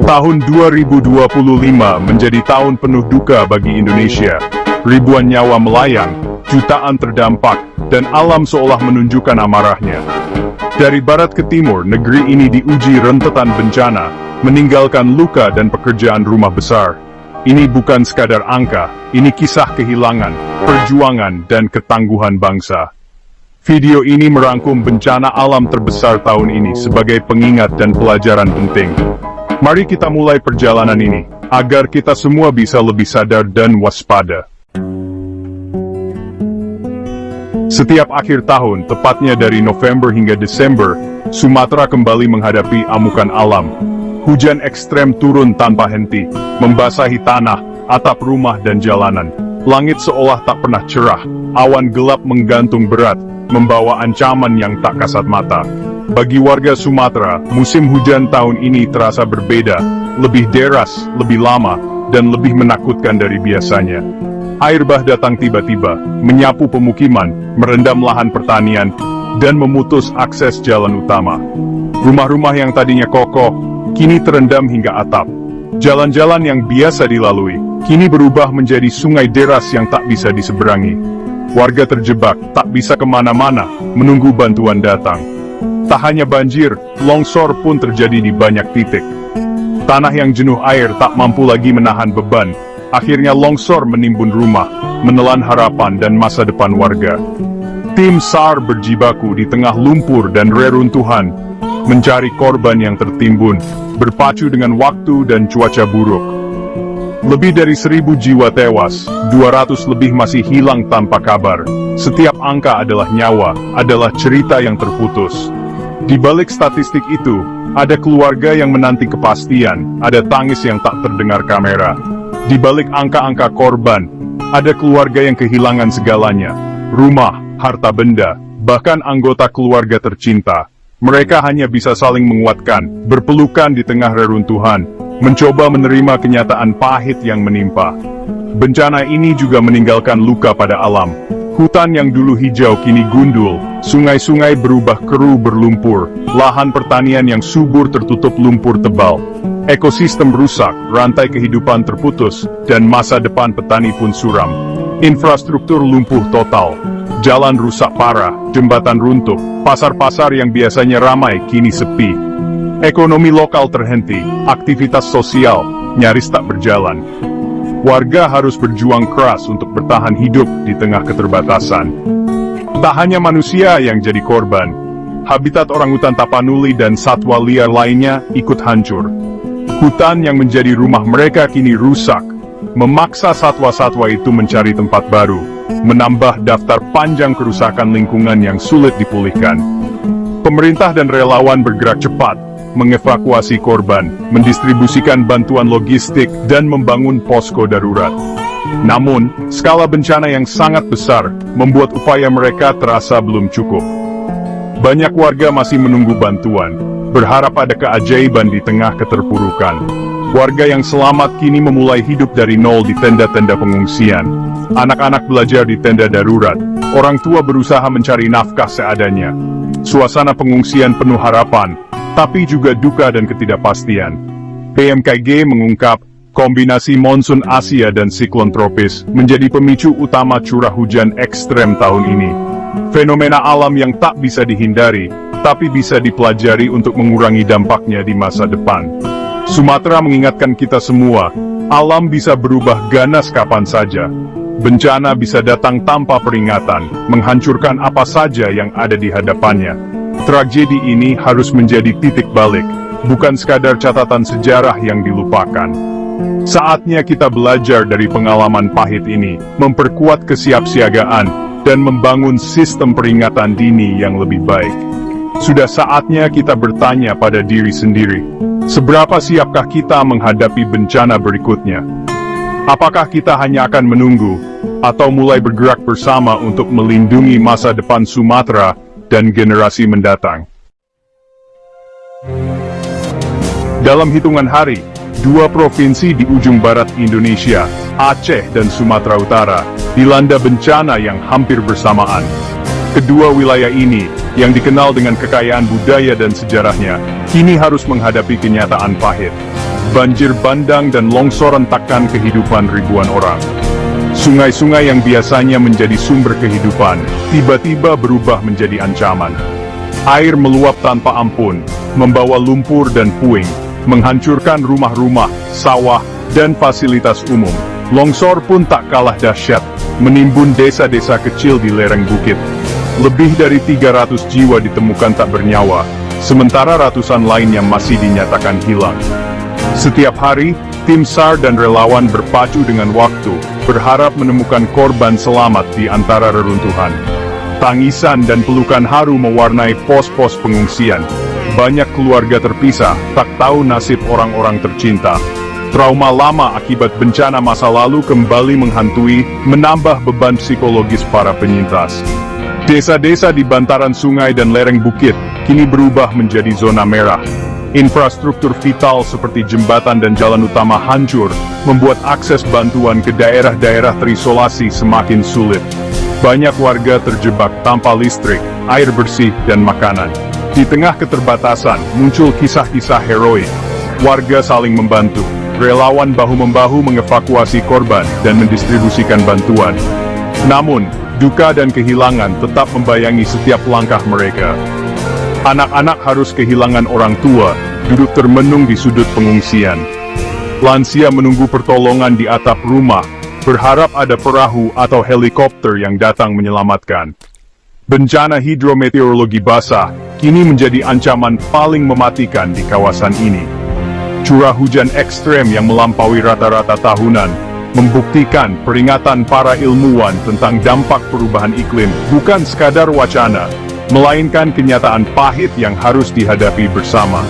Tahun 2025 menjadi tahun penuh duka bagi Indonesia. Ribuan nyawa melayang, jutaan terdampak, dan alam seolah menunjukkan amarahnya. Dari barat ke timur, negeri ini diuji rentetan bencana, meninggalkan luka dan pekerjaan rumah besar. Ini bukan sekadar angka, ini kisah kehilangan, perjuangan, dan ketangguhan bangsa. Video ini merangkum bencana alam terbesar tahun ini sebagai pengingat dan pelajaran penting. Mari kita mulai perjalanan ini, agar kita semua bisa lebih sadar dan waspada. Setiap akhir tahun, tepatnya dari November hingga Desember, Sumatera kembali menghadapi amukan alam. Hujan ekstrem turun tanpa henti, membasahi tanah, atap rumah dan jalanan. Langit seolah tak pernah cerah, awan gelap menggantung berat, membawa ancaman yang tak kasat mata. Bagi warga Sumatera, musim hujan tahun ini terasa berbeda, lebih deras, lebih lama, dan lebih menakutkan dari biasanya. Air bah datang tiba-tiba, menyapu pemukiman, merendam lahan pertanian, dan memutus akses jalan utama. Rumah-rumah yang tadinya kokoh, kini terendam hingga atap. Jalan-jalan yang biasa dilalui, kini berubah menjadi sungai deras yang tak bisa diseberangi. Warga terjebak, tak bisa kemana-mana, menunggu bantuan datang. Tak hanya banjir, longsor pun terjadi di banyak titik. Tanah yang jenuh air tak mampu lagi menahan beban. Akhirnya longsor menimbun rumah, menelan harapan dan masa depan warga. Tim SAR berjibaku di tengah lumpur dan reruntuhan, mencari korban yang tertimbun, berpacu dengan waktu dan cuaca buruk. Lebih dari 1.000 jiwa tewas, 200 lebih masih hilang tanpa kabar. Setiap angka adalah nyawa, adalah cerita yang terputus. Di balik statistik itu, ada keluarga yang menanti kepastian, ada tangis yang tak terdengar kamera. Di balik angka-angka korban, ada keluarga yang kehilangan segalanya, rumah, harta benda, bahkan anggota keluarga tercinta. Mereka hanya bisa saling menguatkan, berpelukan di tengah reruntuhan, mencoba menerima kenyataan pahit yang menimpa. Bencana ini juga meninggalkan luka pada alam. Hutan yang dulu hijau kini gundul, sungai-sungai berubah keruh berlumpur, lahan pertanian yang subur tertutup lumpur tebal. Ekosistem rusak, rantai kehidupan terputus, dan masa depan petani pun suram. Infrastruktur lumpuh total, jalan rusak parah, jembatan runtuh, pasar-pasar yang biasanya ramai kini sepi. Ekonomi lokal terhenti, aktivitas sosial nyaris tak berjalan. Warga harus berjuang keras untuk bertahan hidup di tengah keterbatasan. Tak hanya manusia yang jadi korban, habitat orangutan Tapanuli dan satwa liar lainnya ikut hancur. Hutan yang menjadi rumah mereka kini rusak, memaksa satwa-satwa itu mencari tempat baru, menambah daftar panjang kerusakan lingkungan yang sulit dipulihkan. Pemerintah dan relawan bergerak cepat, mengevakuasi korban, mendistribusikan bantuan logistik, dan membangun posko darurat. Namun, skala bencana yang sangat besar, membuat upaya mereka terasa belum cukup. Banyak warga masih menunggu bantuan, berharap ada keajaiban di tengah keterpurukan. Warga yang selamat kini memulai hidup dari nol di tenda-tenda pengungsian. Anak-anak belajar di tenda darurat, orang tua berusaha mencari nafkah seadanya. Suasana pengungsian penuh harapan, tapi juga duka dan ketidakpastian. BMKG mengungkap, kombinasi monsun Asia dan siklon tropis menjadi pemicu utama curah hujan ekstrem tahun ini. Fenomena alam yang tak bisa dihindari, tapi bisa dipelajari untuk mengurangi dampaknya di masa depan. Sumatera mengingatkan kita semua, alam bisa berubah ganas kapan saja. Bencana bisa datang tanpa peringatan, menghancurkan apa saja yang ada di hadapannya. Tragedi ini harus menjadi titik balik, bukan sekadar catatan sejarah yang dilupakan. Saatnya kita belajar dari pengalaman pahit ini, memperkuat kesiapsiagaan, dan membangun sistem peringatan dini yang lebih baik. Sudah saatnya kita bertanya pada diri sendiri, seberapa siapkah kita menghadapi bencana berikutnya? Apakah kita hanya akan menunggu, atau mulai bergerak bersama untuk melindungi masa depan Sumatera dan generasi mendatang? Dalam hitungan hari, dua provinsi di ujung barat Indonesia, Aceh dan Sumatera Utara, dilanda bencana yang hampir bersamaan. Kedua wilayah ini, yang dikenal dengan kekayaan budaya dan sejarahnya, kini harus menghadapi kenyataan pahit. banjir bandang dan longsor rentakkan kehidupan ribuan orang. Sungai-sungai yang biasanya menjadi sumber kehidupan, tiba-tiba berubah menjadi ancaman. Air meluap tanpa ampun, membawa lumpur dan puing, menghancurkan rumah-rumah, sawah, dan fasilitas umum. Longsor pun tak kalah dahsyat, menimbun desa-desa kecil di lereng bukit. Lebih dari 300 jiwa ditemukan tak bernyawa, sementara ratusan lainnya masih dinyatakan hilang. Setiap hari, tim SAR dan relawan berpacu dengan waktu, berharap menemukan korban selamat di antara reruntuhan. Tangisan dan pelukan haru mewarnai pos-pos pengungsian. Banyak keluarga terpisah, tak tahu nasib orang-orang tercinta. Trauma lama akibat bencana masa lalu kembali menghantui, menambah beban psikologis para penyintas. Desa-desa di bantaran sungai dan lereng bukit, kini berubah menjadi zona merah. Infrastruktur vital seperti jembatan dan jalan utama hancur, membuat akses bantuan ke daerah-daerah terisolasi semakin sulit. Banyak warga terjebak tanpa listrik, air bersih, dan makanan. Di tengah keterbatasan, muncul kisah-kisah heroik. Warga saling membantu. Relawan bahu-membahu mengevakuasi korban dan mendistribusikan bantuan. Namun, duka dan kehilangan tetap membayangi setiap langkah mereka. Anak-anak harus kehilangan orang tua, duduk termenung di sudut pengungsian. Lansia menunggu pertolongan di atap rumah, berharap ada perahu atau helikopter yang datang menyelamatkan. Bencana hidrometeorologi basah kini menjadi ancaman paling mematikan di kawasan ini. Curah hujan ekstrem yang melampaui rata-rata tahunan, membuktikan peringatan para ilmuwan tentang dampak perubahan iklim bukan sekadar wacana, melainkan kenyataan pahit yang harus dihadapi bersama.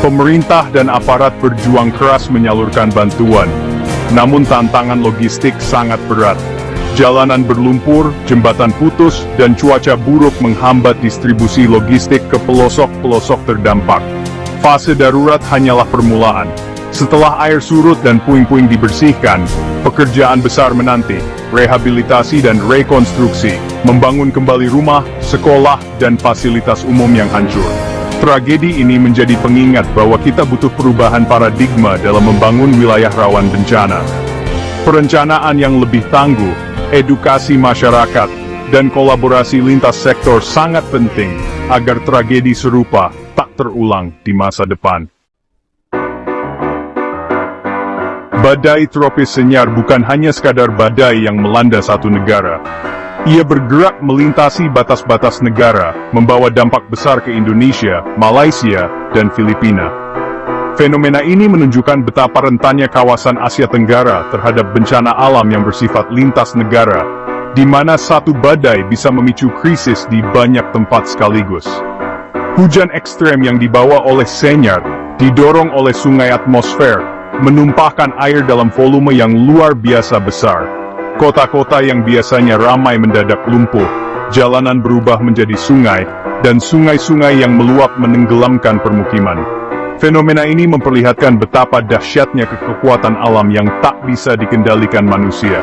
Pemerintah dan aparat berjuang keras menyalurkan bantuan, namun tantangan logistik sangat berat. Jalanan berlumpur, jembatan putus, dan cuaca buruk menghambat distribusi logistik ke pelosok-pelosok terdampak. Fase darurat hanyalah permulaan. Setelah air surut dan puing-puing dibersihkan, pekerjaan besar menanti, rehabilitasi dan rekonstruksi, membangun kembali rumah, sekolah, dan fasilitas umum yang hancur. Tragedi ini menjadi pengingat bahwa kita butuh perubahan paradigma dalam membangun wilayah rawan bencana. Perencanaan yang lebih tangguh, edukasi masyarakat, dan kolaborasi lintas sektor sangat penting agar tragedi serupa tak terulang di masa depan. Badai tropis senyar bukan hanya sekadar badai yang melanda satu negara. Ia bergerak melintasi batas-batas negara, membawa dampak besar ke Indonesia, Malaysia, dan Filipina. Fenomena ini menunjukkan betapa rentannya kawasan Asia Tenggara terhadap bencana alam yang bersifat lintas negara, di mana satu badai bisa memicu krisis di banyak tempat sekaligus. Hujan ekstrem yang dibawa oleh senyar, didorong oleh sungai atmosfer, menumpahkan air dalam volume yang luar biasa besar. Kota-kota yang biasanya ramai mendadak lumpuh, jalanan berubah menjadi sungai, dan sungai-sungai yang meluap menenggelamkan permukiman. Fenomena ini memperlihatkan betapa dahsyatnya kekuatan alam yang tak bisa dikendalikan manusia.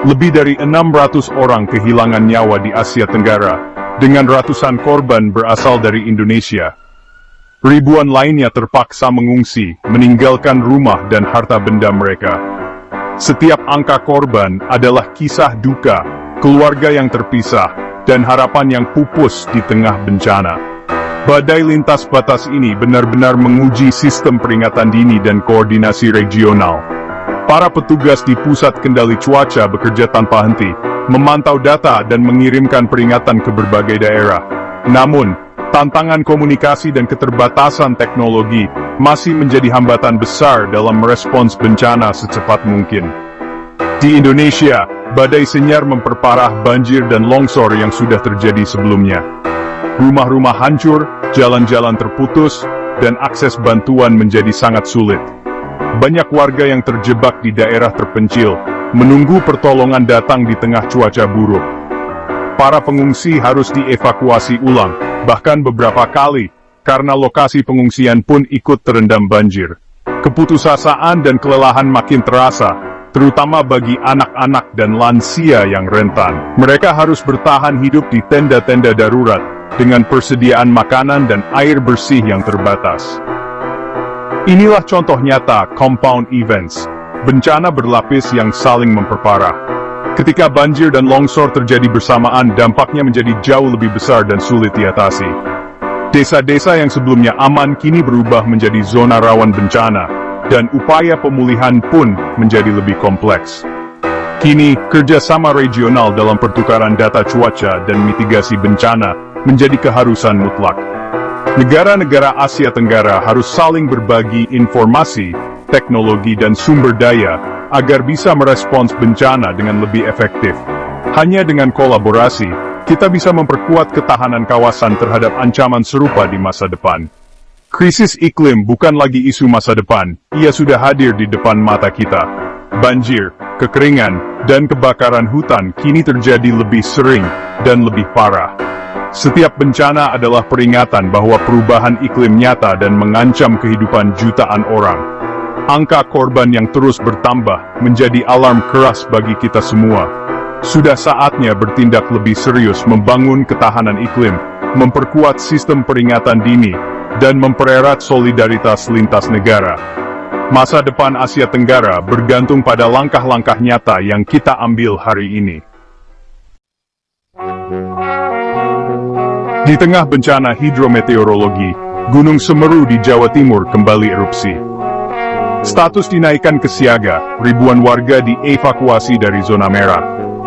Lebih dari 600 orang kehilangan nyawa di Asia Tenggara, dengan ratusan korban berasal dari Indonesia. Ribuan lainnya terpaksa mengungsi, meninggalkan rumah dan harta benda mereka. Setiap angka korban adalah kisah duka, keluarga yang terpisah, dan harapan yang pupus di tengah bencana. Badai lintas batas ini benar-benar menguji sistem peringatan dini dan koordinasi regional. Para petugas di Pusat Kendali Cuaca bekerja tanpa henti, memantau data dan mengirimkan peringatan ke berbagai daerah. Namun, tantangan komunikasi dan keterbatasan teknologi masih menjadi hambatan besar dalam merespons bencana secepat mungkin. Di Indonesia, badai senyar memperparah banjir dan longsor yang sudah terjadi sebelumnya. Rumah-rumah hancur, jalan-jalan terputus, dan akses bantuan menjadi sangat sulit. Banyak warga yang terjebak di daerah terpencil, menunggu pertolongan datang di tengah cuaca buruk. Para pengungsi harus dievakuasi ulang, bahkan beberapa kali, karena lokasi pengungsian pun ikut terendam banjir. Keputusasaan dan kelelahan makin terasa, terutama bagi anak-anak dan lansia yang rentan. Mereka harus bertahan hidup di tenda-tenda darurat, dengan persediaan makanan dan air bersih yang terbatas. Inilah contoh nyata compound events, bencana berlapis yang saling memperparah. Ketika banjir dan longsor terjadi bersamaan, dampaknya menjadi jauh lebih besar dan sulit diatasi. Desa-desa yang sebelumnya aman kini berubah menjadi zona rawan bencana, dan upaya pemulihan pun menjadi lebih kompleks. Kini, kerjasama regional dalam pertukaran data cuaca dan mitigasi bencana menjadi keharusan mutlak. Negara-negara Asia Tenggara harus saling berbagi informasi, teknologi dan sumber daya, agar bisa merespons bencana dengan lebih efektif. Hanya dengan kolaborasi, kita bisa memperkuat ketahanan kawasan terhadap ancaman serupa di masa depan. Krisis iklim bukan lagi isu masa depan, ia sudah hadir di depan mata kita. Banjir, kekeringan, dan kebakaran hutan kini terjadi lebih sering dan lebih parah. Setiap bencana adalah peringatan bahwa perubahan iklim nyata dan mengancam kehidupan jutaan orang. Angka korban yang terus bertambah menjadi alarm keras bagi kita semua. Sudah saatnya bertindak lebih serius membangun ketahanan iklim, memperkuat sistem peringatan dini, dan mempererat solidaritas lintas negara. Masa depan Asia Tenggara bergantung pada langkah-langkah nyata yang kita ambil hari ini. Di tengah bencana hidrometeorologi, Gunung Semeru di Jawa Timur kembali erupsi. Status dinaikkan ke siaga, ribuan warga dievakuasi dari zona merah.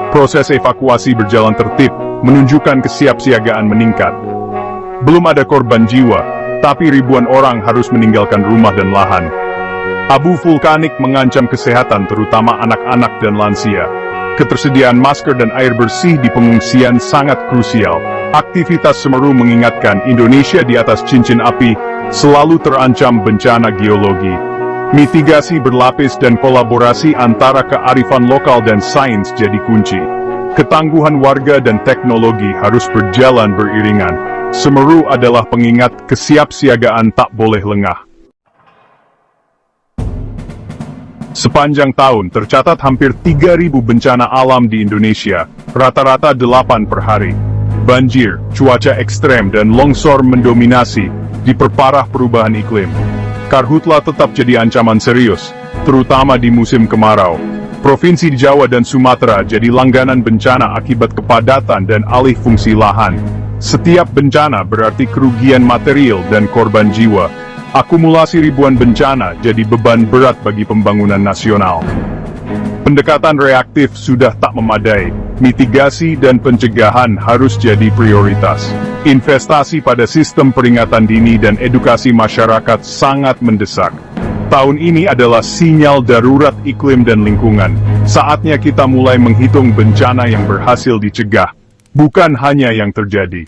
Proses evakuasi berjalan tertib, menunjukkan kesiapsiagaan meningkat. Belum ada korban jiwa, tapi ribuan orang harus meninggalkan rumah dan lahan. Abu vulkanik mengancam kesehatan terutama anak-anak dan lansia. Ketersediaan masker dan air bersih di pengungsian sangat krusial. Aktivitas Semeru mengingatkan Indonesia di atas cincin api selalu terancam bencana geologi. Mitigasi berlapis dan kolaborasi antara kearifan lokal dan sains jadi kunci. Ketangguhan warga dan teknologi harus berjalan beriringan. Semeru adalah pengingat kesiapsiagaan tak boleh lengah. Sepanjang tahun tercatat hampir 3.000 bencana alam di Indonesia, rata-rata 8 per hari. Banjir, cuaca ekstrem dan longsor mendominasi, diperparah perubahan iklim. Karhutla tetap jadi ancaman serius, terutama di musim kemarau. Provinsi Jawa dan Sumatera jadi langganan bencana akibat kepadatan dan alih fungsi lahan. Setiap bencana berarti kerugian material dan korban jiwa. Akumulasi ribuan bencana jadi beban berat bagi pembangunan nasional. Pendekatan reaktif sudah tak memadai, mitigasi dan pencegahan harus jadi prioritas. Investasi pada sistem peringatan dini dan edukasi masyarakat sangat mendesak. Tahun ini adalah sinyal darurat iklim dan lingkungan. Saatnya kita mulai menghitung bencana yang berhasil dicegah, bukan hanya yang terjadi.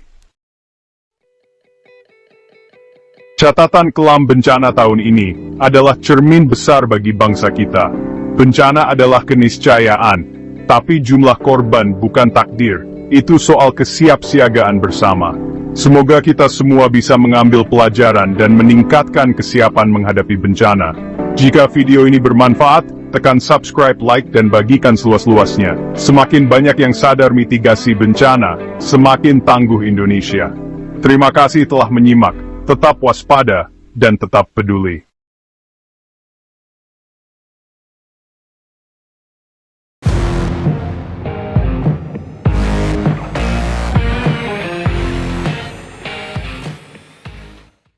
Catatan kelam bencana tahun ini adalah cermin besar bagi bangsa kita. Bencana adalah keniscayaan, tapi jumlah korban bukan takdir. Itu soal kesiapsiagaan bersama. Semoga kita semua bisa mengambil pelajaran dan meningkatkan kesiapan menghadapi bencana. Jika video ini bermanfaat, tekan subscribe, like, dan bagikan seluas-luasnya. Semakin banyak yang sadar mitigasi bencana, semakin tangguh Indonesia. Terima kasih telah menyimak. Tetap waspada, dan tetap peduli.